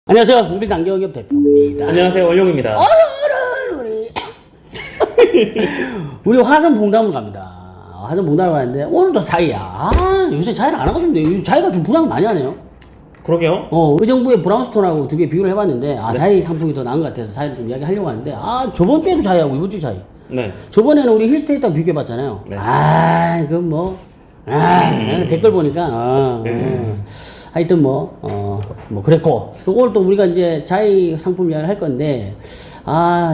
안녕하세요. 우리 당경기업 대표입니다. 안녕하세요. 원룡입니다. 우리 화성 봉담을 갑니다. 화성 봉담을 가는데 오늘도 자이야. 요새 자이를 안 하고 싶은데 자이가 좀 불황 많이 하네요. 그러게요. 의정부의 브라운스톤하고 두 개 비교를 해봤는데 네. 자이 상품이 더 나은 것 같아서 자이를 좀 이야기하려고 하는데 저번 주에도 자이하고 이번 주 자이. 네. 저번에는 우리 힐스테이트하고 비교해봤잖아요. 네. 그건 뭐 댓글 보니까 하여튼 그랬고 또 오늘 또 우리가 이제 자이 상품 이야기를 할 건데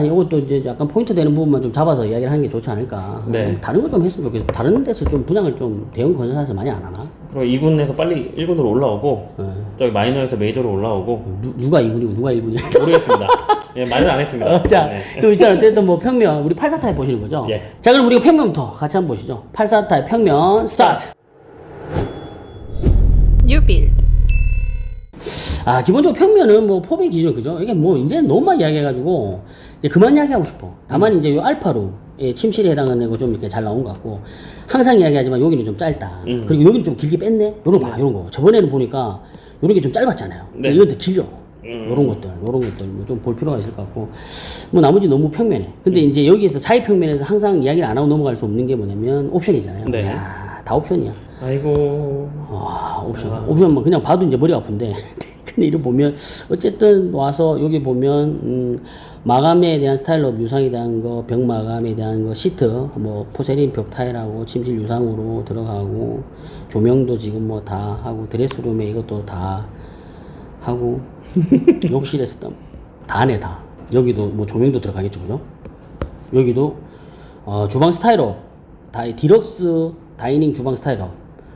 이것도 이제 약간 포인트 되는 부분만 좀 잡아서 이야기를 하는 게 좋지 않을까. 네. 다른 거 좀 했으면 좋겠어. 다른 데서 좀 분양을 좀 대형 건설사에서 많이 안 하나? 그리고 2군에서 빨리 1군으로 올라오고 저기 마이너에서 메이저로 올라오고 누가 2군이고 누가 1군이야? 모르겠습니다. 예, 말을 안 했습니다. 자, 네. 그럼 일단 어쨌든 뭐 평면 우리 84타입 보시는 거죠? 예. 자, 그럼 우리가 평면부터 같이 한번 보시죠. 84타입 평면 스타트. New build. 기본적으로 평면은 뭐 포백 기준 그죠? 이게 뭐 이제 너무 많이 이야기해가지고 이제 그만 이야기하고 싶어. 다만 이제 요 알파룸의 침실에 해당하는 거 좀 이렇게 잘 나온 것 같고 항상 이야기하지만 여기는 좀 짧다. 그리고 여기는 좀 길게 뺐네. 요런 거 봐, 요런 거. 저번에는 보니까 요런 게 좀 짧았잖아요. 네. 이건 더 길려. 요런 것들 뭐 좀 볼 필요가 있을 것 같고 뭐 나머지 너무 평면해. 근데 이제 여기에서 자의 평면에서 항상 이야기를 안 하고 넘어갈 수 없는 게 뭐냐면 옵션이잖아요. 네. 다 옵션이야. 아이고. 옵션 뭐 그냥 봐도 이제 머리 아픈데 근데 이거 보면 어쨌든 와서 여기 보면 마감에 대한 스타일업 유상에 대한 거, 벽 마감에 대한 거, 시트 뭐 포세린 벽 타일하고 침실 유상으로 들어가고 조명도 지금 뭐 다 하고 드레스룸에 이것도 다 하고 욕실에서 다 하네 다. 여기도 뭐 조명도 들어가겠죠, 그죠? 여기도 주방 스타일업 디럭스 다이닝 주방 스타일업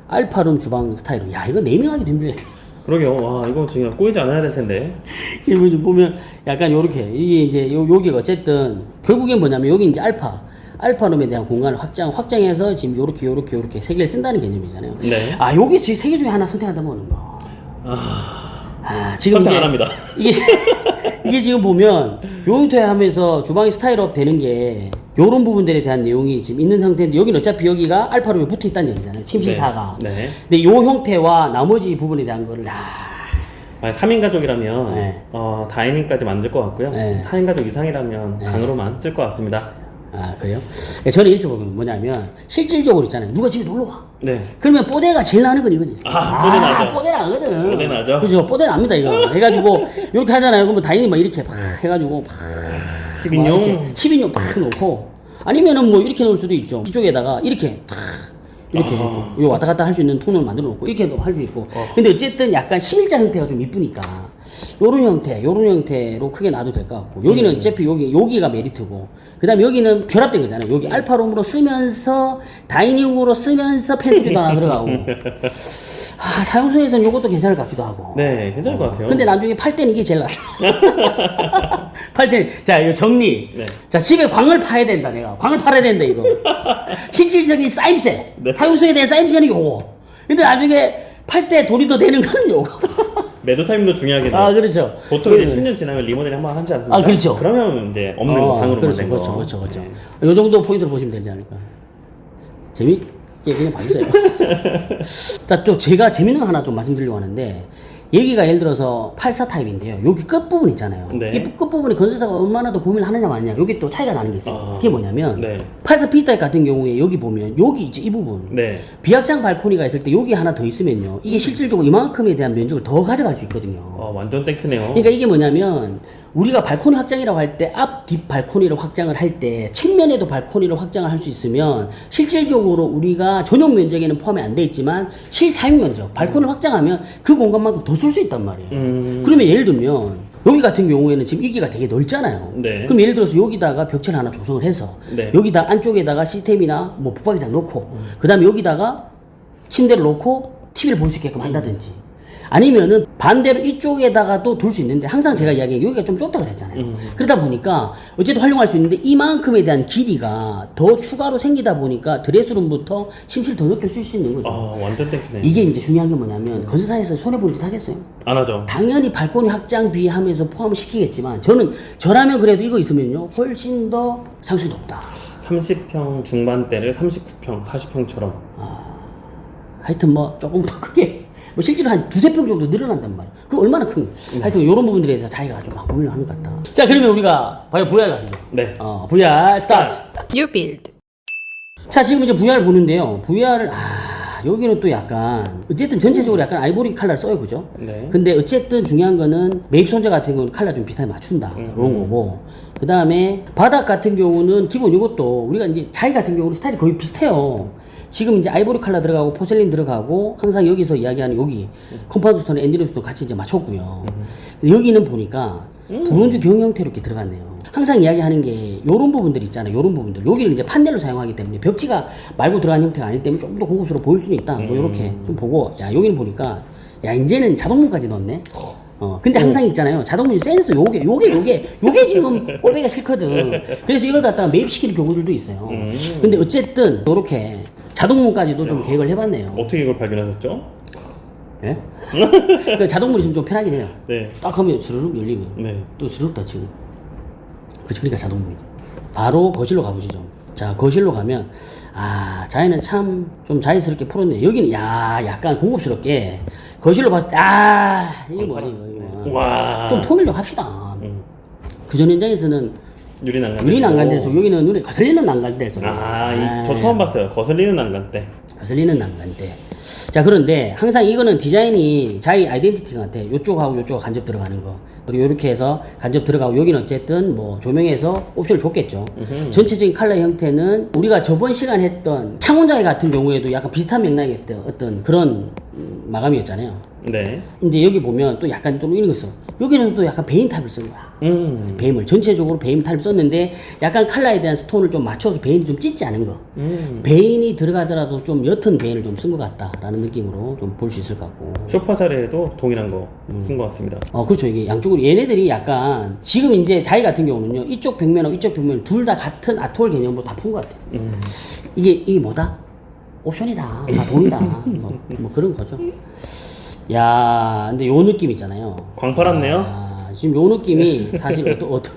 알파룸 주방 스타일업. 야, 이거 네명하기도 힘들네. 그러게요. 와, 이거 지금 꼬이지 않아야 될 텐데. 이거 좀 보면 약간 요렇게 이게 이제 여기가 어쨌든 결국엔 뭐냐면 여기 이제 알파룸에 대한 공간을 확장해서 지금 요렇게 세 개를 쓴다는 개념이잖아요. 네. 여기 세 개 중에 하나 선택한다면 뭐. 지금 선택 이제 안 합니다. 이게 지금 보면 요인토에 하면서 주방이 스타일업 되는 게 요런 부분들에 대한 내용이 지금 있는 상태인데 여기는 어차피 여기가 알파룸에 붙어 있다는 얘기잖아요. 침실사가. 네. 근데 요 형태와 나머지 부분에 대한 거를 3인 가족이라면 네. 다이닝까지 만들 것 같고요. 네. 4인 가족 이상이라면 방으로만 쓸 것 같습니다. 그래요? 저는 이렇게 보면 뭐냐면 실질적으로 있잖아요. 누가 집에 놀러 와. 네. 그러면 뽀대가 제일 나는 건 이거지. 뽀대 나죠. 뽀대 나거든. 뽀대 나죠. 그죠? 뽀대 납니다, 이거. 해가지고, 이렇게 하잖아요. 그러면 다행히 막 이렇게 팍 해가지고, 10인용. 10인용 팍 놓고, 아니면은 뭐 이렇게 놓을 수도 있죠. 이쪽에다가 이렇게 탁, 이렇게 요 왔다 갔다 할 수 있는 통로를 만들어 놓고, 이렇게도 할 수 있고. 근데 어쨌든 약간 11자 형태가 좀 이쁘니까, 요런 형태로 크게 놔도 될 것 같고, 여기는 어차피 여기가 메리트고, 그 다음에 여기는 결합된 거잖아요. 여기 알파룸으로 쓰면서, 다이닝으로 쓰면서 팬트리도 하나 들어가고. 사용성에서는 요것도 괜찮을 것 같기도 하고. 네, 괜찮을 것 같아요. 근데 나중에 팔 때는 이게 제일 낫다. 팔 때는, 자, 이거 정리. 네. 자, 집에 광을 파야 된다, 내가. 광을 팔아야 된다, 이거. 실질적인 쌓임새. 네. 사용성에 대한 쌓임새는 요거. 근데 나중에 팔 때 돈이 더 되는 거는 요거. 매도 타임도 중요하겠네요. 그렇죠. 보통 이제 10년 지나면 리모델 한번 하지 않습니까? 그렇죠. 그러면 이제 없는 방으로 만든 거. 그렇죠. 네. 요 정도 포인트로 보시면 되지 않을까. 재밌게 그냥 봐주세요. 자, 또 제가 재밌는 거 하나 좀 말씀드리려고 하는데, 여기가 예를 들어서 84 타입인데요. 여기 끝부분 있잖아요. 네. 이 끝부분에 건설사가 얼마나 더 고민을 하느냐 마느냐. 여기 또 차이가 나는 게 있어요. 그게 뭐냐면, 네. 84 B 타입 같은 경우에 여기 보면, 여기 있지, 이 부분. 네. 비확장 발코니가 있을 때 여기 하나 더 있으면요. 이게 실질적으로 이만큼에 대한 면적을 더 가져갈 수 있거든요. 완전 땡큐네요. 그러니까 이게 뭐냐면 우리가 발코니 확장이라고 할 때 앞, 뒷 발코니를 확장을 할 때 측면에도 발코니를 확장을 할 수 있으면 실질적으로 우리가 전용 면적에는 포함이 안 돼 있지만 실사용 면적, 발코니를 확장하면 그 공간만큼 더 쓸 수 있단 말이에요. 그러면 예를 들면 여기 같은 경우에는 지금 여기가 되게 넓잖아요. 네. 그럼 예를 들어서 여기다가 벽체를 하나 조성을 해서 네. 여기다 안쪽에다가 시스템이나 뭐 붙박이장 놓고 그 다음에 여기다가 침대를 놓고 TV를 볼 수 있게끔 한다든지 아니면은 반대로 이쪽에다가도 둘 수 있는데 항상 제가 이야기한 여기가 좀 좁다 그랬잖아요. 그러다 보니까 어쨌든 활용할 수 있는데 이만큼에 대한 길이가 더 추가로 생기다 보니까 드레스룸부터 침실 더 넓게 쓸 수 있는 거죠. 완전 땡큐네. 이게 이제 중요한 게 뭐냐면 건설사에서 손해보는 짓 하겠어요? 안 하죠. 당연히 발코니 확장비 하면서 포함을 시키겠지만 저라면 그래도 이거 있으면요 훨씬 더 상수이 높다. 30평 중반대를 39평, 40평처럼. 하여튼 뭐 조금 더 크게 뭐 실제로 한 두세 평 정도 늘어난단 말이야. 그 얼마나 큰, 하여튼 이런 부분들에 대해서 자기가 아주 막 고민을 하는 것 같다. 자, 그러면 우리가 바이오 VR 가시죠. 네. VR 스타트. You build. 자, 지금 이제 VR을 보는데요. VR을, 여기는 또 약간, 어쨌든 전체적으로 약간 아이보리 컬러를 써요, 그죠? 네. 근데 어쨌든 중요한 거는 매입 손자 같은 경우는 컬러 좀 비슷하게 맞춘다. 그런 거고. 그 다음에 바닥 같은 경우는 기본 이것도 우리가 이제 자기 같은 경우는 스타일이 거의 비슷해요. 지금 이제 아이보리 컬러 들어가고 포셀린 들어가고 항상 여기서 이야기하는 여기 컴파운드 스톤, 엔지니어 스톤 같이 이제 맞췄고요. 여기는 보니까 브론즈 경 형태로 이렇게 들어갔네요. 항상 이야기하는 게 요런 부분들 있잖아요. 요런 부분들. 여기는 이제 판넬로 사용하기 때문에 벽지가 말고 들어간 형태가 아니기 때문에 조금 더 고급스러워 보일 수는 있다. 뭐 요렇게 좀 보고, 야, 여기는 보니까, 야, 이제는 자동문까지 넣었네. 근데 항상 있잖아요. 자동문 센서 요게 지금 꼴배기가 싫거든. 그래서 이걸 갖다가 매입시키는 경우들도 있어요. 근데 어쨌든 요렇게 자동문까지도 좀 계획을 해봤네요. 어떻게 이걸 발견하셨죠? 예? 그러니까 자동문이 있으면 좀 편하긴 해요. 네. 딱 하면 스르륵 열리고 네. 또 스르륵 닫히고. 그치, 그러니까 자동문이죠. 바로 거실로 가보시죠. 자, 거실로 가면 자기는 참 좀 자연스럽게 풀었네. 여기는 약간 고급스럽게 거실로 봤을 때 이게 뭐야 이거. 와. 좀 통일력 합시다. 그전 현장에서는 유리 난간. 유리 난간대에서 여기는 눈에 거슬리는 난간대에서. 저 처음 봤어요. 거슬리는 난간대. 거슬리는 난간대. 자, 그런데 항상 이거는 디자인이 자기 아이덴티티 같아. 요쪽하고 요쪽 간접 들어가는 거. 그리고 이렇게 해서 간접 들어가고 여기는 어쨌든 뭐 조명에서 옵션을 줬겠죠. 전체적인 컬러 형태는 우리가 저번 시간 했던 창원자회 같은 경우에도 약간 비슷한 맥락의 어떤 그런 마감이었잖아요. 네. 이제 여기 보면 또 약간 또 이런 거 있어. 여기는 또 약간 베인 탑을 쓴 거야. 베임을 전체적으로 베인 탑을 썼는데 약간 컬러에 대한 스톤을 좀 맞춰서 베인이 좀 찢지 않은 거. 베인이 들어가더라도 좀 옅은 베인을 좀 쓴 것 같다라는 느낌으로 좀 볼 수 있을 것 같고. 소파 자리에도 동일한 거 쓴 것 같습니다. 그렇죠. 이게 양쪽으로 얘네들이 약간 지금 이제 자기 같은 경우는요, 이쪽 벽면하고 이쪽 벽면 둘 다 같은 아트월 개념으로 다 푼 것 같아요. 이게 뭐다? 옵션이다. 돈이다. 뭐 그런 거죠. 야, 근데 요 느낌 있잖아요. 광 팔았네요. 지금 요 느낌이 사실 어떤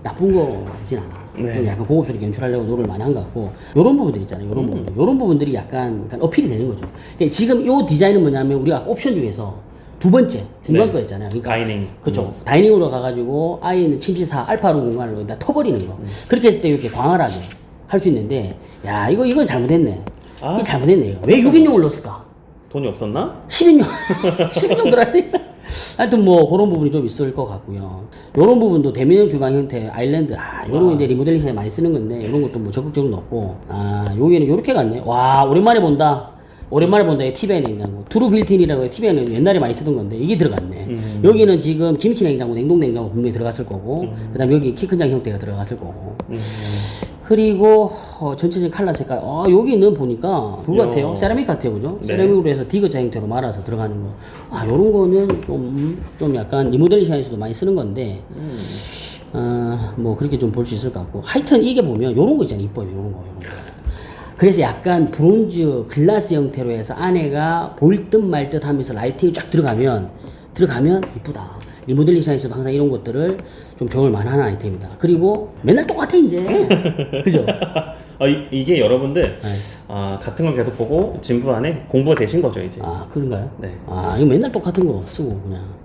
나쁜 거진 않아. 네. 좀 약간 고급스럽게 연출하려고 노력을 많이 한 것 같고, 요런 부분들 있잖아요. 요런 부분들. 요런 부분들이 약간 어필이 되는 거죠. 그러니까 지금 요 디자인은 뭐냐면 우리가 옵션 중에서 두 번째 중간 네. 거였잖아요. 그러니까 다이닝. 그렇죠. 다이닝으로 가가지고 아예 있는 침실4 알파룸 공간을 다 터버리는 거. 그렇게 했을 때 이렇게 광활하게 할 수 있는데, 야, 이건 잘못했네. 이 잘못했네요. 왜 6인용을 넣었을까? 돈이 없었나? 10인용 10인용 들어야 돼. 하여튼 뭐 그런 부분이 좀 있을 것 같고요. 요런 부분도 대면형 주방 형태 아일랜드, 요런 거 이제 리모델링 에 많이 쓰는 건데, 요런 것도 뭐 적극적으로 넣었고, 여기는 요렇게 갔네. 와, 오랜만에 본다. 이 TVI 냉장고. 투루 빌트인이라고 TVI는 옛날에 많이 쓰던 건데, 이게 들어갔네. 여기는 지금 김치 냉장고, 냉동 냉장고 분명히 들어갔을 거고, 그 다음에 여기 키 큰 장 형태가 들어갔을 거고. 그리고 전체적인 컬러 색깔, 여기는 보니까 그거 같아요. 세라믹 같아요, 그죠? 네. 세라믹으로 해서 디귿자 형태로 말아서 들어가는 거. 요런 거는 좀 약간 리모델링 시장에서도 많이 쓰는 건데, 뭐 그렇게 좀 볼 수 있을 것 같고. 하여튼 이게 보면 요런 거 있잖아요. 이뻐요, 요런 거. 그래서 약간 브론즈 글라스 형태로 해서 안에가 보일 듯 말 듯 하면서 라이팅이 쫙 들어가면 이쁘다. 리모델링 시장에서도 항상 이런 것들을 좀 적용을 많이 하는 아이템이다. 그리고 맨날 똑같아, 이제. 그죠? 이게 여러분들 같은 걸 계속 보고 진부 안에 공부가 되신 거죠, 이제. 그런가요? 네. 이거 맨날 똑같은 거 쓰고 그냥.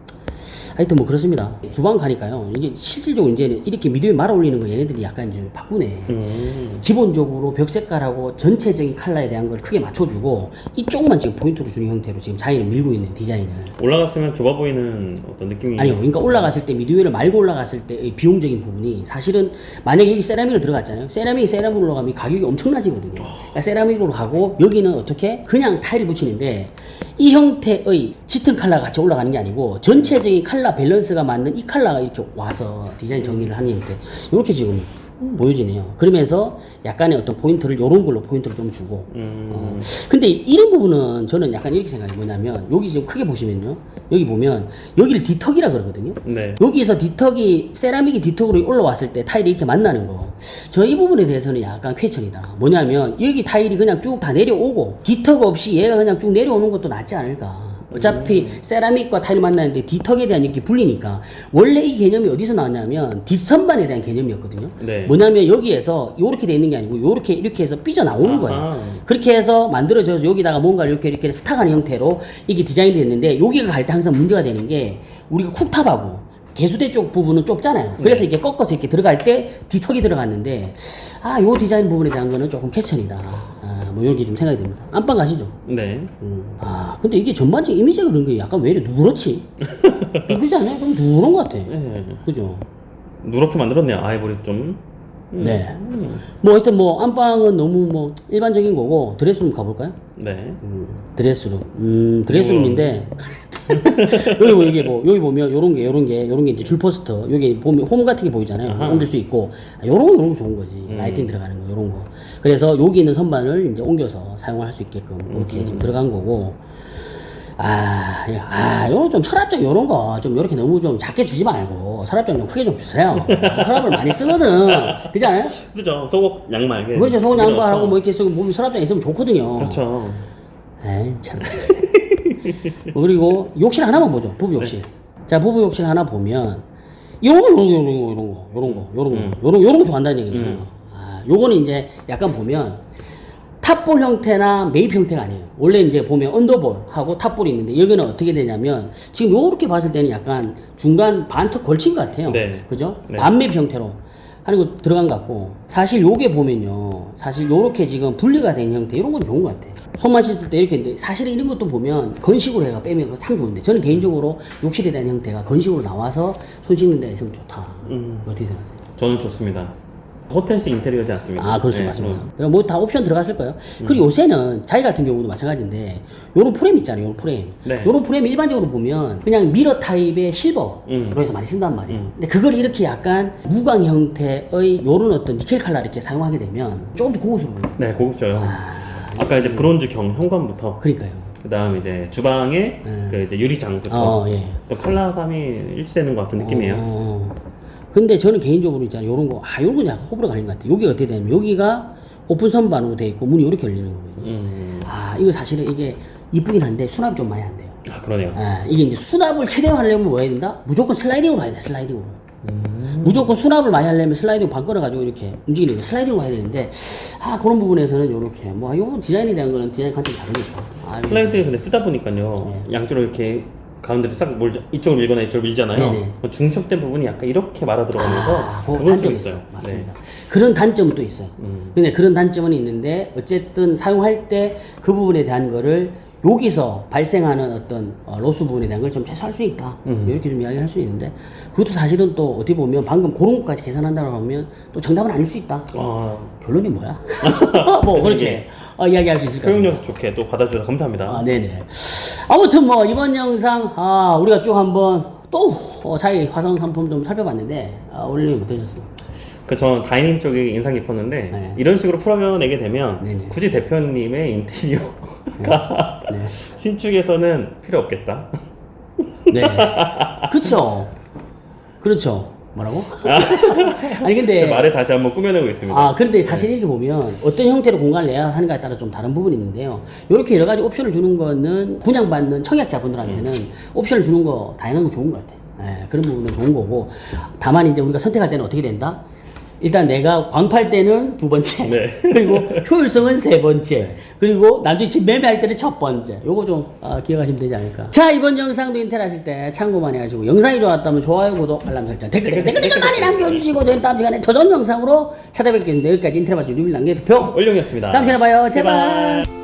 하여튼 뭐 그렇습니다. 주방 가니까요. 이게 실질적으로 이제 이렇게 미디어에 말아 올리는 거 얘네들이 약간 이제 바꾸네. 기본적으로 벽 색깔하고 전체적인 컬러에 대한 걸 크게 맞춰주고 이쪽만 지금 포인트로 주는 형태로 지금 자기는 밀고 있는 디자인을. 올라갔으면 좁아 보이는 어떤 느낌이. 아니요. 그러니까 올라갔을 때 미디어를 말고 올라갔을 때의 비용적인 부분이 사실은 만약에 여기 세라믹을 들어갔잖아요. 세라믹으로 가면 가격이 엄청나지거든요. 그러니까 세라믹으로 가고 여기는 어떻게 그냥 타일을 붙이는데 이 형태의 짙은 컬러가 같이 올라가는 게 아니고 전체적인 컬러 밸런스가 맞는 이 컬러가 이렇게 와서 디자인 정리를 하는 형태. 이렇게 지금 보여지네요. 그러면서 약간의 어떤 포인트를 요런 걸로 포인트를 좀 주고. 근데 이런 부분은 저는 약간 이렇게 생각해요. 뭐냐면 여기 지금 크게 보시면요. 여기 보면 여기를 디턱이라 그러거든요. 네. 여기서 디턱이 세라믹이 디턱으로 올라왔을 때 타일이 이렇게 만나는 거. 저 이 부분에 대해서는 약간 퀘천이다. 뭐냐면 여기 타일이 그냥 쭉 다 내려오고 디턱 없이 얘가 그냥 쭉 내려오는 것도 낫지 않을까. 어차피 세라믹과 타일 만나는데 뒤턱에 대한 이렇게 불리니까 원래 이 개념이 어디서 나왔냐면 뒷선반에 대한 개념이었거든요. 네. 뭐냐면 여기에서 이렇게 돼 있는 게 아니고 이렇게 해서 삐져 나오는 거예요. 아하. 그렇게 해서 만들어져서 여기다가 뭔가 이렇게 스탁하는 형태로 이게 디자인이 됐는데 여기가 갈 때 항상 문제가 되는 게 우리가 쿡탑하고 개수대 쪽 부분은 좁잖아요. 그래서 네. 이게 꺾어서 이렇게 들어갈 때 뒤턱이 들어갔는데 요 디자인 부분에 대한 거는 조금 캐천이다. 뭐 이렇게 좀 생각이 됩니다. 안방 가시죠. 네. 근데 이게 전반적인 이미지가 그런 게 약간 왜 이래 누렇지? 그렇지 않아요? 좀 누런 것 같아. 네. 그죠? 누렇게 만들었네요. 아이보리 좀. 네. 뭐 하여튼 뭐 안방은 너무 뭐 일반적인 거고 드레스룸 가볼까요? 네. 드레스룸. 드레스룸인데 여기 보면 요런 게 이제 줄 포스터 여기 보면 홈 같은 게 보이잖아요. 아하. 옮길 수 있고 요런 거 좋은 거지. 라이팅 들어가는 거 요런 거. 그래서 여기 있는 선반을 이제 옮겨서 사용할 수 있게끔 이렇게 지금 들어간 거고. 요런 좀 서랍장 요런 거 좀 이렇게 너무 좀 작게 주지 말고 서랍장 좀 크게 좀 주세요. 서랍을 많이 쓰거든. 그렇지 않아요? 그죠. 속옷 양말. 그렇죠. 속옷 양말하고 뭐 이렇게 쓰고 몸 서랍장 있으면 좋거든요. 그렇죠. 에이 참. 그리고 욕실 하나만 보죠. 부부 욕실. 자, 부부 욕실 하나 보면 요런 거 좋아한다는 얘기예요. 요거는 이제 약간 보면 탑볼 형태나 매입 형태가 아니에요. 원래 이제 보면 언더볼하고 탑볼이 있는데 여기는 어떻게 되냐면 지금 요렇게 봤을 때는 약간 중간 반턱 걸친 것 같아요. 네. 그죠? 네. 반매입 형태로 하는 거 들어간 것 같고 사실 요게 보면요. 사실 요렇게 지금 분리가 된 형태 이런 건 좋은 것 같아요. 손만 씻을 때 이렇게 했는데 사실은 이런 것도 보면 건식으로 해가 빼면 참 좋은데 저는 개인적으로 욕실에 대한 형태가 건식으로 나와서 손 씻는 데 있으면 좋다. 어떻게 생각하세요? 저는 좋습니다. 호텔식 인테리어지 않습니까? 그렇죠. 네, 맞습니다. 그럼 뭐 다 옵션 들어갔을 거예요. 그리고 요새는 자기 같은 경우도 마찬가지인데 요런 프레임 있잖아요. 요런 프레임. 네. 요런 프레임 일반적으로 보면 그냥 미러 타입의 실버로 해서 많이 쓴단 말이에요. 근데 그걸 이렇게 약간 무광 형태의 요런 어떤 니켈 칼라 이렇게 사용하게 되면 조금 더 고급스러워요. 네, 고급져요. 아까 이제 브론즈 현관부터 그러니까요. 그다음 이제 주방에 그 이제 유리장부터 예. 또 컬러감이 일치되는 것 같은 느낌이에요. 근데 저는 개인적으로 있잖아요. 요런 거, 요런 건 약간 호불호 갈린 것 같아요. 여기가 어떻게 되냐면, 여기가 오픈 선반으로 돼 있고, 문이 이렇게 열리는 거거든요. 이거 사실은 이게 이쁘긴 한데, 수납이 좀 많이 안 돼요. 그러네요. 이게 이제 수납을 최대한 하려면 뭐 해야 된다? 무조건 슬라이딩으로 해야 돼, 슬라이딩으로. 무조건 수납을 많이 하려면 슬라이딩 반 끊어가지고 이렇게 움직이는 거 슬라이딩으로 해야 되는데, 그런 부분에서는 요렇게, 요 디자인에 대한 거는 디자인 관점이 다르니까. 슬라이드 근데 쓰다 보니까요. 양쪽으로 이렇게 가운데로 싹 이쪽을 밀거나 이쪽을 밀잖아요. 네네. 그 중첩된 부분이 약간 이렇게 말아 들어가면서 그 그건 좀 단점이 있어요. 있어요. 맞습니다. 그런 단점은 또 있어요. 근데 그런 단점은 있는데 어쨌든 사용할 때 그 부분에 대한 거를 여기서 발생하는 어떤 로스 부분에 대한 걸 좀 최소화할 수 있다. 이렇게 좀 이야기할 수 있는데 그것도 사실은 또 어떻게 보면 방금 그런 것까지 계산한다고 하면 또 정답은 아닐 수 있다. 결론이 뭐야? 뭐 그렇게 이야기할 수 있을 것 같습니다. 표현력 좋게 또 받아주셔서 감사합니다. 네네. 아무튼 뭐 이번 영상 우리가 쭉 한번 또 자기 화성 상품 좀 살펴봤는데 오늘 어떠셨어요? 저는 다이닝 쪽이 인상 깊었는데 네. 이런 식으로 풀어내게 되면 네네. 굳이 대표님의 인테리어가 신축에서는 필요 없겠다. 네. 그쵸. 그렇죠. 뭐라고? 아니 근데 말을 다시 한번 꾸며내고 있습니다. 그런데 사실 이렇게 보면 어떤 형태로 공간을 내야 하는가에 따라 좀 다른 부분이 있는데요. 이렇게 여러 가지 옵션을 주는 거는 분양받는 청약자분들한테는 옵션을 주는 거 다양한 거 좋은 것 같아요. 그런 부분은 좋은 거고 다만 이제 우리가 선택할 때는 어떻게 된다? 일단 내가 광팔 때는 두 번째, 네. 그리고 효율성은 세 번째, 그리고 나중에 집 매매할 때는 첫 번째. 요거 좀 기억하시면 되지 않을까. 자, 이번 영상도 인텔하실 때 참고 많이 하시고 영상이 좋았다면 좋아요, 구독, 알람 설정, 댓글 많이 남겨주시고 저희는 다음 시간에 더 좋은 영상으로 찾아뵙겠습니다. 여기까지 인텔 맛집 리뷰 남겨두표 올영이었습니다. 다음 시간에 봐요. 제발.